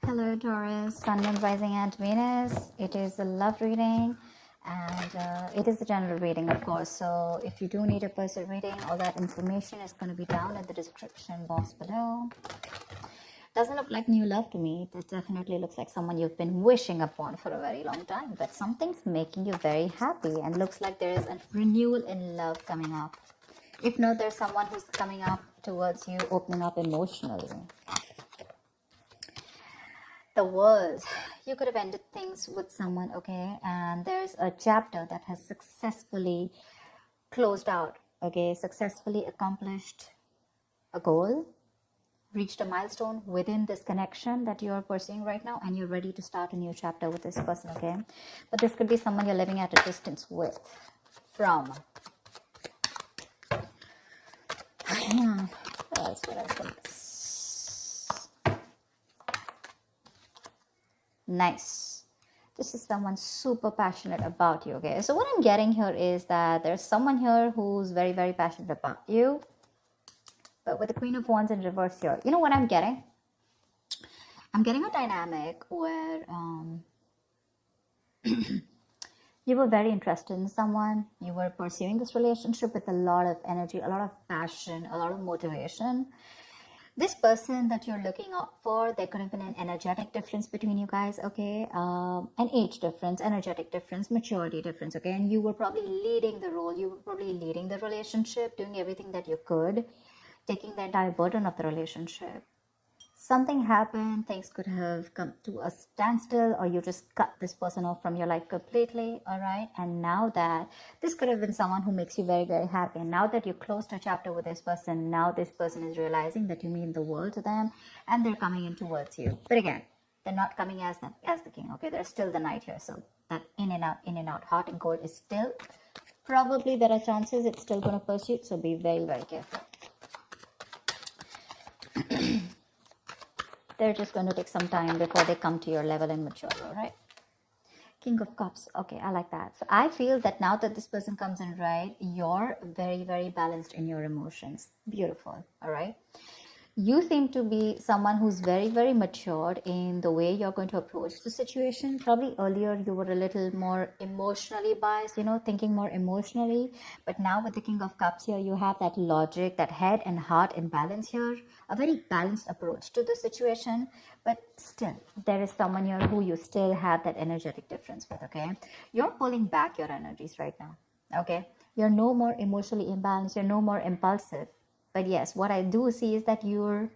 Hello Taurus, Sun, Moon, Rising and Venus. It is a love reading and it is a general reading, of course. So if you do need a personal reading, all that information is going to be down in the description box below. Doesn't look like new love to me. It definitely looks like someone you've been wishing upon for a very long time, but something's making you very happy and looks like there is a renewal in love coming up. If not, there's someone who's coming up towards you, opening up emotionally. The World. You could have ended things with someone, okay, and there's a chapter that has successfully closed out, okay, successfully accomplished a goal, reached a milestone within this connection that you're pursuing right now, and you're ready to start a new chapter with this person, okay. But this could be someone you're living at a distance with, from. That's what I think. Nice. This is someone super passionate about you, okay. So what I'm getting here is that there's someone here who's very, very passionate about you, but with the Queen of Wands in reverse here, you know what I'm getting? I'm getting a dynamic where you were very interested in someone, you were pursuing this relationship with a lot of energy, a lot of passion, a lot of motivation. This person that you're looking out for, there could have been an energetic difference between you guys, okay? An age difference, energetic difference, maturity difference, okay? And you were probably leading the role, you were probably leading the relationship, doing everything that you could, taking the entire burden of the relationship. Something happened, things could have come to a standstill, or you just cut this person off from your life completely, all right? And now that this could have been someone who makes you very, very happy, and now that you closed a chapter with this person, now this person is realizing that you mean the world to them, and they're coming in towards you. But again, they're not coming as the king, okay? There's still the knight here, so that in and out, hot and cold is still, probably there are chances it's still going to pursue, so be very, very careful. They're just going to take some time before they come to your level and mature, all right? King of Cups. Okay, I like that. So I feel that now that this person comes in, right, you're very, very balanced in your emotions. Beautiful, all right? You seem to be someone who's very, very matured in the way you're going to approach the situation. Probably earlier you were a little more emotionally biased, you know, thinking more emotionally. But now with the King of Cups here, you have that logic, that head and heart in balance here. A very balanced approach to the situation. But still, there is someone here who you still have that energetic difference with, okay? You're pulling back your energies right now, okay? You're no more emotionally imbalanced. You're no more impulsive. But yes, what I do see is that you're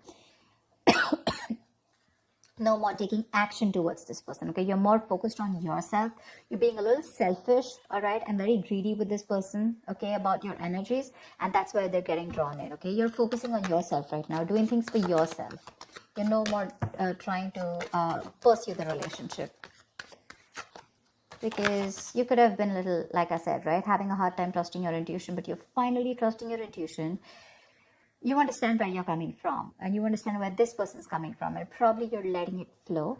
no more taking action towards this person, okay? You're more focused on yourself. You're being a little selfish, all right, and very greedy with this person, okay, about your energies. And that's where they're getting drawn in, okay? You're focusing on yourself right now, doing things for yourself. You're no more trying to pursue the relationship. Because you could have been a little, like I said, right, having a hard time trusting your intuition, but you're finally trusting your intuition. You understand where you're coming from, and you understand where this person's coming from, and probably you're letting it flow.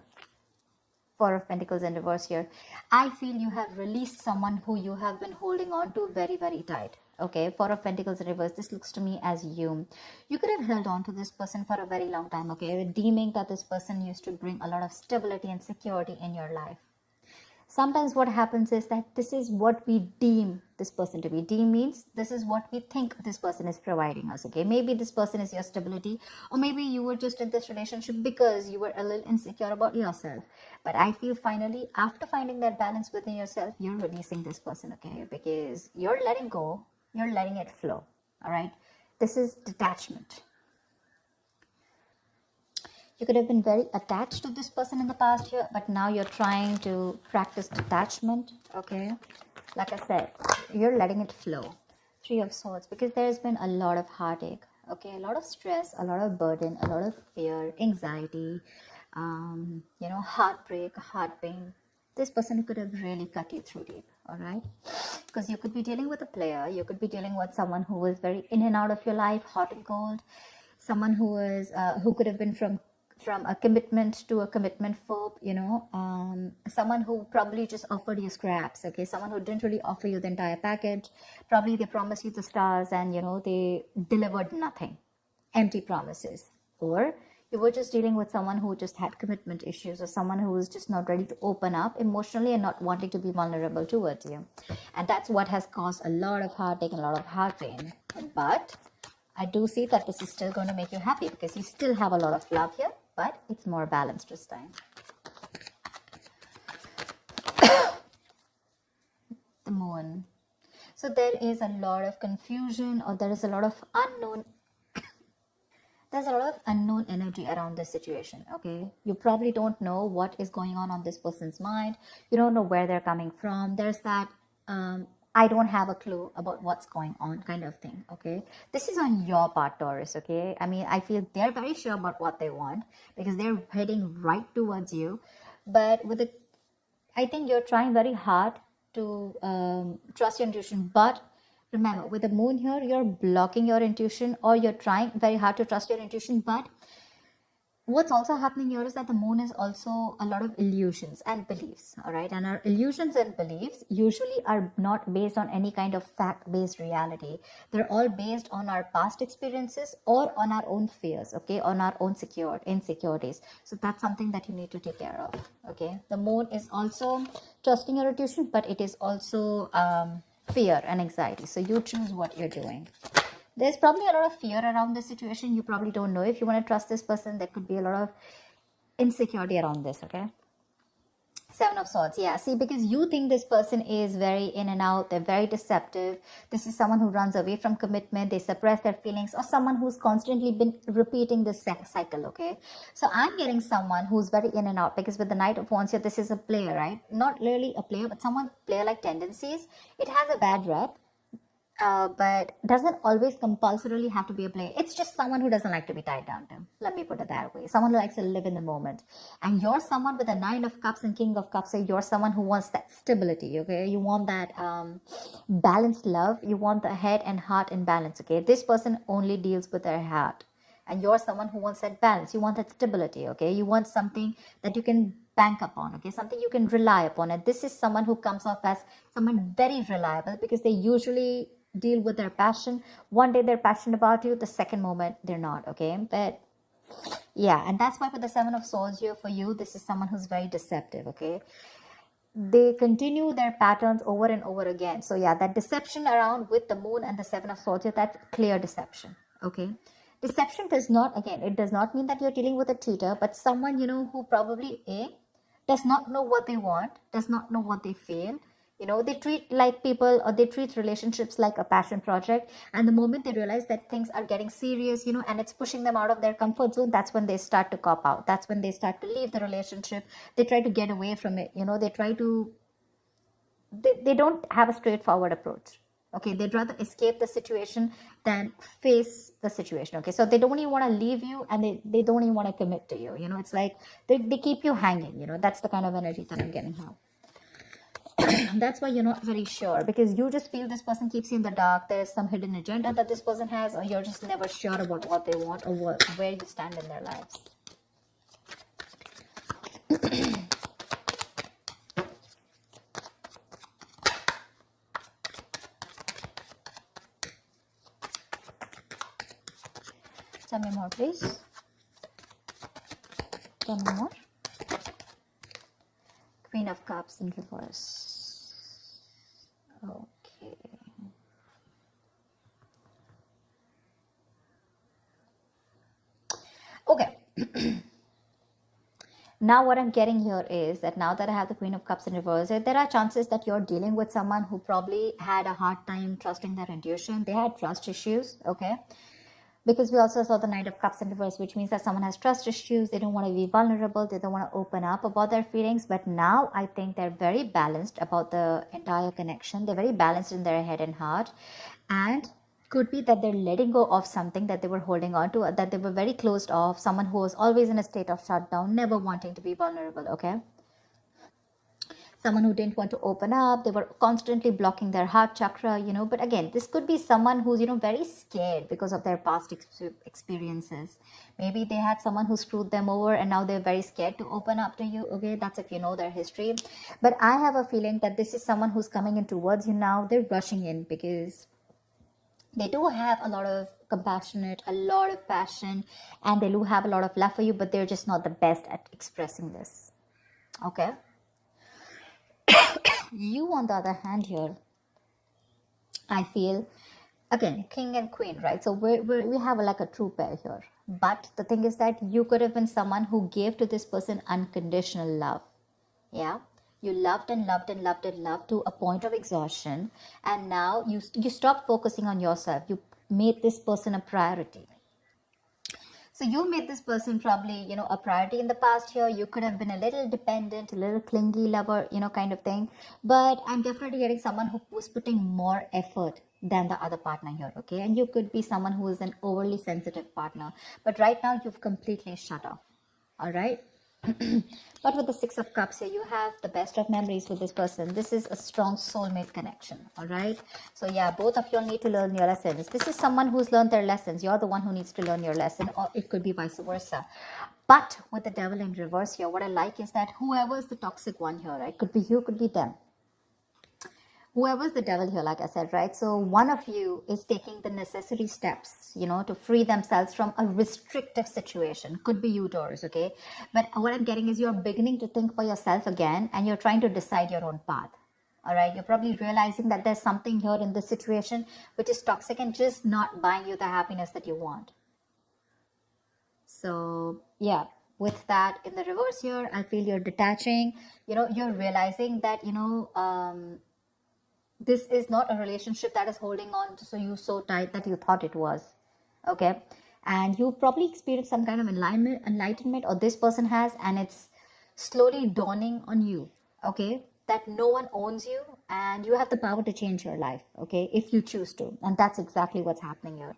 Four of Pentacles in reverse here. I feel you have released someone who you have been holding on to very, very tight. Okay, Four of Pentacles in reverse. This looks to me as you could have held on to this person for a very long time, okay, deeming that this person used to bring a lot of stability and security in your life. Sometimes what happens is that this is what we deem this person to be. Deem means this is what we think this person is providing us, okay? Maybe this person is your stability, or maybe you were just in this relationship because you were a little insecure about yourself. But I feel finally, after finding that balance within yourself, you're releasing this person, okay? Because you're letting go, you're letting it flow, all right? This is detachment. You could have been very attached to this person in the past year, but now you're trying to practice detachment, okay? Like I said, you're letting it flow. Three of Swords, because there's been a lot of heartache, okay? A lot of stress, a lot of burden, a lot of fear, anxiety, heartbreak, heart pain. This person could have really cut you through deep, all right? Because you could be dealing with a player. You could be dealing with someone who was very in and out of your life, hot and cold. Someone who could have been from a commitment to a commitment phobe, someone who probably just offered you scraps, okay? Someone who didn't really offer you the entire package. Probably they promised you the stars and, they delivered nothing. Empty promises. Or you were just dealing with someone who just had commitment issues, or someone who is just not ready to open up emotionally and not wanting to be vulnerable towards you. And that's what has caused a lot of heartache and a lot of heart pain. But I do see that this is still going to make you happy, because you still have a lot of love here, but it's more balanced this time. The moon. So there is a lot of confusion, or there is a lot of unknown. There's a lot of unknown energy around this situation, okay? You probably don't know what is going on this person's mind. You don't know where they're coming from. There's that, I don't have a clue about what's going on kind of thing, okay? This is on your part, Taurus, okay? I mean, I feel they're very sure about what they want, because they're heading right towards you. But I think you're trying very hard to trust your intuition, but remember, with the moon here, you're blocking your intuition, or you're trying very hard to trust your intuition. But what's also happening here is that the moon is also a lot of illusions and beliefs, all right? And our illusions and beliefs usually are not based on any kind of fact-based reality. They're all based on our past experiences or on our own fears, okay? On our own insecurities. So that's something that you need to take care of, okay? The moon is also trusting your intuition, but it is also fear and anxiety. So you choose what you're doing. There's probably a lot of fear around this situation. You probably don't know if you want to trust this person. There could be a lot of insecurity around this, okay? Seven of Swords, yeah. See, because you think this person is very in and out. They're very deceptive. This is someone who runs away from commitment. They suppress their feelings, or someone who's constantly been repeating this cycle, okay? So I'm getting someone who's very in and out, because with the Knight of Wands here, this is a player, right? Not really a player, but someone player-like tendencies. It has a bad rep. But doesn't always compulsorily have to be a player. It's just someone who doesn't like to be tied down to. Let me put it that way. Someone who likes to live in the moment. And you're someone with a Nine of Cups and King of Cups. So you're someone who wants that stability, okay? You want that balanced love. You want the head and heart in balance, okay? This person only deals with their heart. And you're someone who wants that balance. You want that stability, okay? You want something that you can bank upon, okay? Something you can rely upon. And this is someone who comes off as someone very reliable, because they usually deal with their passion. One day they're passionate about you, the second moment they're not, okay? But yeah, and that's why with the Seven of Swords here, for you, this is someone who's very deceptive, okay? They continue their patterns over and over again. So yeah, that deception around with the moon and the Seven of Swords here, that's clear deception, okay? Deception does not, again, it does not mean that you're dealing with a cheater, but someone, you know, who probably does not know what they want, does not know what they feel. You know, they treat like people, or they treat relationships like a passion project. And the moment they realize that things are getting serious, you know, and it's pushing them out of their comfort zone, that's when they start to cop out. That's when they start to leave the relationship. They try to get away from it. You know, they try to, they don't have a straightforward approach. Okay, they'd rather escape the situation than face the situation. Okay, so they don't even want to leave you, and they don't even want to commit to you. You know, it's like they keep you hanging. You know, that's the kind of energy that I'm getting now. That's why you're not very sure, because you just feel this person keeps you in the dark. There's some hidden agenda that this person has, or you're just never sure about what they want, or where you stand in their lives. Tell me more, please. Tell me more. Queen of Cups in reverse. Okay. Okay. Now what I'm getting here is that now that I have the Queen of Cups in reverse, there are chances that you're dealing with someone who probably had a hard time trusting their intuition. They had trust issues, okay? Because we also saw the Knight of Cups in reverse, which means that someone has trust issues. They don't want to be vulnerable. They don't want to open up about their feelings. But now I think they're very balanced about the entire connection. They're very balanced in their head and heart. And could be that they're letting go of something that they were holding on to, that they were very closed off. Someone who was always in a state of shutdown, never wanting to be vulnerable, okay? Someone who didn't want to open up. They were constantly blocking their heart chakra, you know. But again, this could be someone who's, you know, very scared because of their past experiences. Maybe they had someone who screwed them over, and now they're very scared to open up to you, okay? That's if you know their history. But I have a feeling that this is someone who's coming in towards you now. They're rushing in because they do have a lot of compassionate, a lot of passion, and they do have a lot of love for you, but they're just not the best at expressing this. Okay. You, on the other hand, here, I feel, again, king and queen, right? So we have like a true pair here. But the thing is that you could have been someone who gave to this person unconditional love. Yeah. You loved and loved and loved and loved to a point of exhaustion. And now you stopped focusing on yourself. You made this person a priority. So you made this person probably, a priority in the past here. You could have been a little dependent, a little clingy lover, kind of thing. But I'm definitely getting someone who was putting more effort than the other partner here, okay? And you could be someone who is an overly sensitive partner. But right now, you've completely shut off, all right? But with the Six of Cups here, you have the best of memories with this person. This is a strong soulmate connection, all right? So yeah, both of you need to learn your lessons. This is someone who's learned their lessons. You're the one who needs to learn your lesson, or it could be vice versa. But with the devil in reverse here, what I like is that whoever is the toxic one here, right? Could be you, could be them. Whoever's the devil here, like I said, right? So one of you is taking the necessary steps, to free themselves from a restrictive situation. Could be you, Taurus, okay? But what I'm getting is you're beginning to think for yourself again, and you're trying to decide your own path. All right? You're probably realizing that there's something here in this situation which is toxic and just not buying you the happiness that you want. So, yeah. With that in the reverse here, I feel you're detaching. You're realizing that, this is not a relationship that is holding on to you so tight that you thought it was, okay? And you've probably experienced some kind of enlightenment, or this person has, and it's slowly dawning on you, okay, that no one owns you and you have the power to change your life, okay, if you choose to. And that's exactly what's happening here.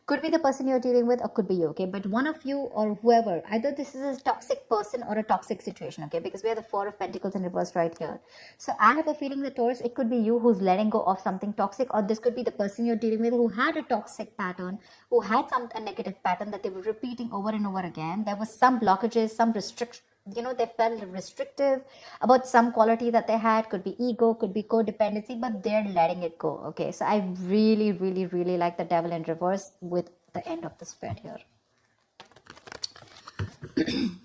Could be the person you're dealing with, or could be you, okay? But one of you or whoever, either this is a toxic person or a toxic situation, okay? Because we have the Four of Pentacles in reverse right here. So I have a feeling that, Taurus, it could be you who's letting go of something toxic, or this could be the person you're dealing with who had a toxic pattern, who had a negative pattern that they were repeating over and over again. There was some blockages, some restriction. They felt restrictive about some quality that they had. Could be ego, could be codependency, but they're letting it go, okay? So I really, really, really like the devil in reverse with the end of the spread here.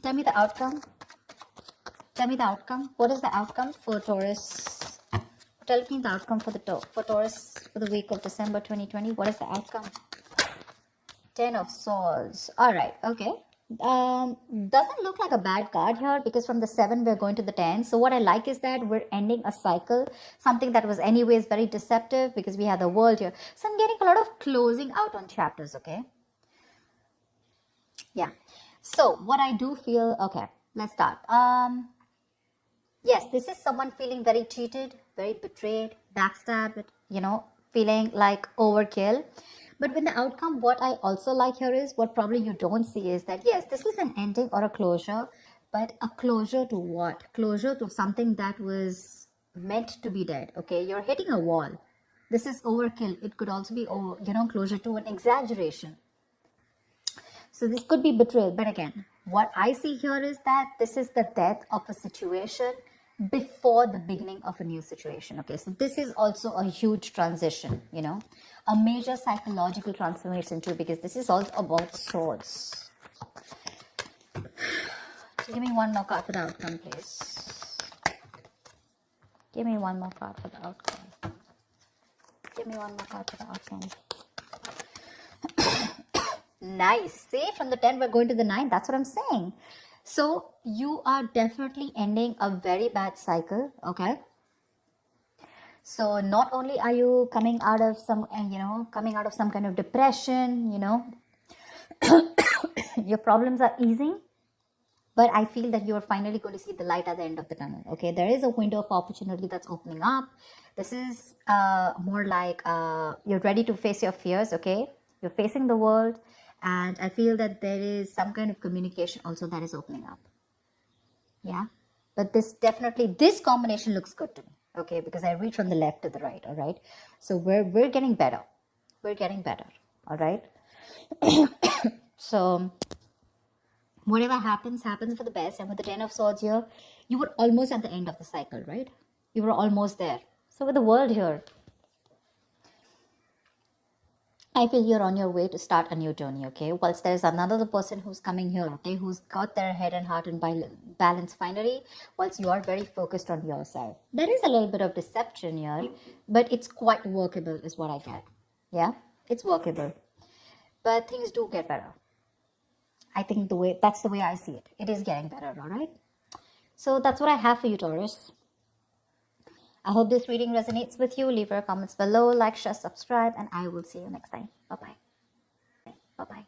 Tell me the outcome. Tell me the outcome. What is the outcome for Taurus? Tell me the outcome for Taurus for the week of December 2020. What is the outcome? 10 of Swords. All right, okay. Doesn't look like a bad card here, because from the 7 we're going to the 10. So what I like is that we're ending a cycle, something that was anyways very deceptive, because we have the World here. So I'm getting a lot of closing out on chapters, okay? Yeah. So what I do feel, okay, let's start. Yes, this is someone feeling very cheated, very betrayed, backstabbed, feeling like overkill. But with the outcome, what I also like here is, what probably you don't see is that, yes, this is an ending or a closure, but a closure to what? Closure to something that was meant to be dead, okay? You're hitting a wall. This is overkill. It could also be, closure to an exaggeration. So this could be betrayal. But again, what I see here is that this is the death of a situation before the beginning of a new situation, okay? So this is also a huge transition, a major psychological transformation too, because this is all about swords. So give me one more card for the outcome, please. Give me one more card for the outcome. Give me one more card for the outcome. Nice. See, from the 10 we're going to the 9. That's what I'm saying. So you are definitely ending a very bad cycle, okay? So not only are you coming out of some kind of depression, your problems are easing, but I feel that you are finally going to see the light at the end of the tunnel, okay? There is a window of opportunity that's opening up. This is more like you're ready to face your fears, okay? You're facing the world. And I feel that there is some kind of communication also that is opening up. Yeah. But this combination looks good to me. Okay. Because I read from the left to the right. All right. So we're getting better. We're getting better. All right. So whatever happens for the best. And with the 10 of Swords here, you were almost at the end of the cycle, right? You were almost there. So with the World here, I feel you're on your way to start a new journey, okay? Whilst there's another person who's coming here, okay, who's got their head and heart in balance finally, whilst you are very focused on yourself. There is a little bit of deception here, but it's quite workable, is what I get. Yeah, it's workable. But things do get better. I think that's the way I see it. It is getting better, all right? So that's what I have for you, Taurus. I hope this reading resonates with you. Leave your comments below, like, share, subscribe, and I will see you next time. Bye-bye. Bye-bye.